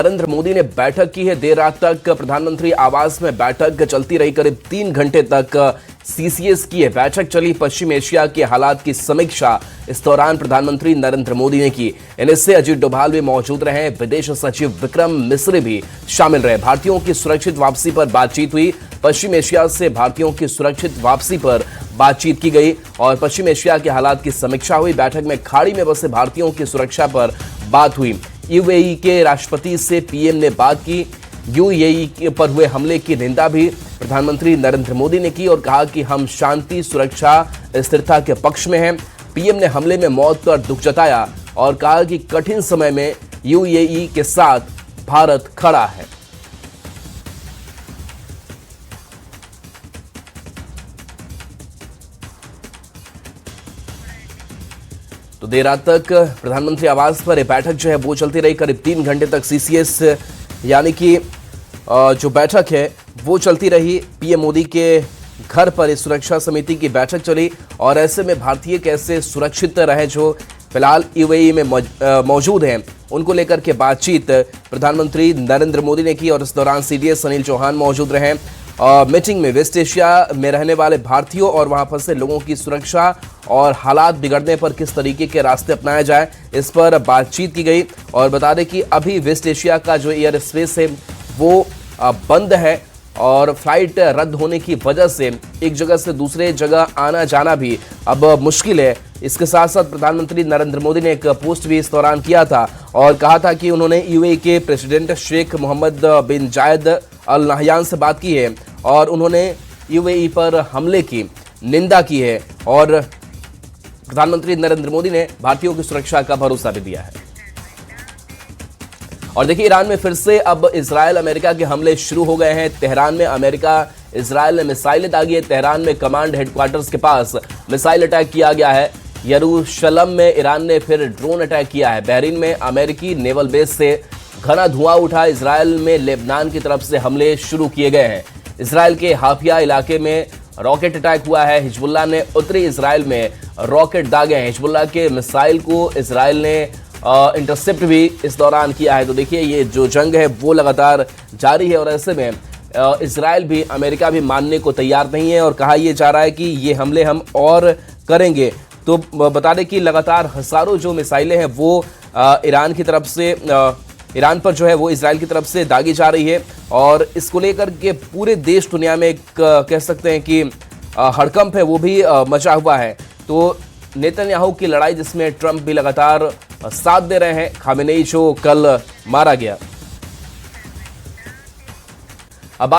नरेंद्र मोदी ने बैठक की है। देर रात तक प्रधानमंत्री आवास में बैठक चलती रही, करीब 3 घंटे तक सीसीएस की यह बैठक चली। पश्चिम एशिया के हालात की समीक्षा इस दौरान प्रधानमंत्री नरेंद्र मोदी ने की। इनसे अजीत डोभाल भी मौजूद रहे, विदेश सचिव विक्रम मिस्री भी शामिल रहे। भारतीयों की सुरक्षित वापसी पर बातचीत हुई। पश्चिम एशिया से भारतीयों की सुरक्षित वापसी पर बातचीत की गई और पश्चिम एशिया के हालात की समीक्षा हुई। बैठक में खाड़ी में बसे भारतीयों की सुरक्षा पर बात हुई। यूएई के राष्ट्रपति से पीएम ने बात की। यूएई पर हुए हमले की निंदा भी प्रधानमंत्री नरेंद्र मोदी ने की और कहा कि हम शांति, सुरक्षा, स्थिरता के पक्ष में हैं। पीएम ने हमले में मौत पर दुख जताया और कहा कि कठिन समय में यूएई के साथ भारत खड़ा है। तो देर रात तक प्रधानमंत्री आवास पर यह बैठक जो है वो चलती रही। करीब 3 घंटे तक सीसीएस यानी कि जो बैठक है वो चलती रही। पीएम मोदी के घर पर इस सुरक्षा समिति की बैठक चली और ऐसे में भारतीय कैसे सुरक्षित रहे जो फिलहाल यूएई में मौजूद हैं, उनको लेकर के बातचीत प्रधानमंत्री नरेंद्र मोदी ने की और इस दौरान सीडीएस अनिल चौहान मौजूद रहे। मीटिंग में वेस्ट एशिया में रहने वाले भारतीयों और वहां फंसे लोगों की सुरक्षा और हालात बिगड़ने पर किस तरीके के रास्ते अपनाए जाए, इस पर बातचीत की गई। और बता दें कि अभी वेस्ट एशिया का जो एयर स्पेस है वो बंद है और फ्लाइट रद्द होने की वजह से एक जगह से दूसरे जगह आना जाना भी अब मुश्किल है। इसके साथ साथ प्रधानमंत्री नरेंद्र मोदी ने एक पोस्ट भी इस दौरान किया था और कहा था कि उन्होंने यूएई के प्रेसिडेंट शेख मोहम्मद बिन जायद अल नाहयान से बात की है और उन्होंने यूएई पर हमले की निंदा की है और प्रधानमंत्री नरेंद्र मोदी ने भारतीयों की सुरक्षा का भरोसा भी दिया है। और देखिए, ईरान में फिर से अब इजरायल अमेरिका के हमले शुरू हो गए हैं। तेहरान में अमेरिका इजरायल ने मिसाइलें दागी है। तेहरान में कमांड हेडक्वार्टर्स के पास मिसाइल अटैक किया गया है। यरूशलम में ईरान ने फिर ड्रोन अटैक किया है। बहरीन में अमेरिकी नेवल बेस से घना धुआं उठा। इजरायल में लेबनान की तरफ से हमले शुरू किए गए हैं। इजरायल के हाफिया इलाके में रॉकेट अटैक हुआ है। हिजबुल्लाह ने उत्तरी इजरायल में रॉकेट दागे हैं। हिजबुल्लाह के मिसाइल को इजरायल ने इंटरसेप्ट भी इस दौरान किया है। तो देखिए, ये जो जंग है वो लगातार जारी है और ऐसे में इजरायल भी, अमेरिका भी मानने को तैयार नहीं है और कहा यह जा रहा है कि ये हमले हम और करेंगे। तो बता दें कि लगातार हजारों जो मिसाइलें हैं वो ईरान की तरफ से ईरान पर जो है वो इजरायल की तरफ से दागी जा रही है और इसको लेकर के पूरे देश दुनिया में एक कह सकते हैं कि हड़कंप है वो भी मचा हुआ है। तो नेतन्याहू की लड़ाई जिसमें ट्रंप भी लगातार साथ दे रहे हैं। खामेनेई जो कल मारा गया,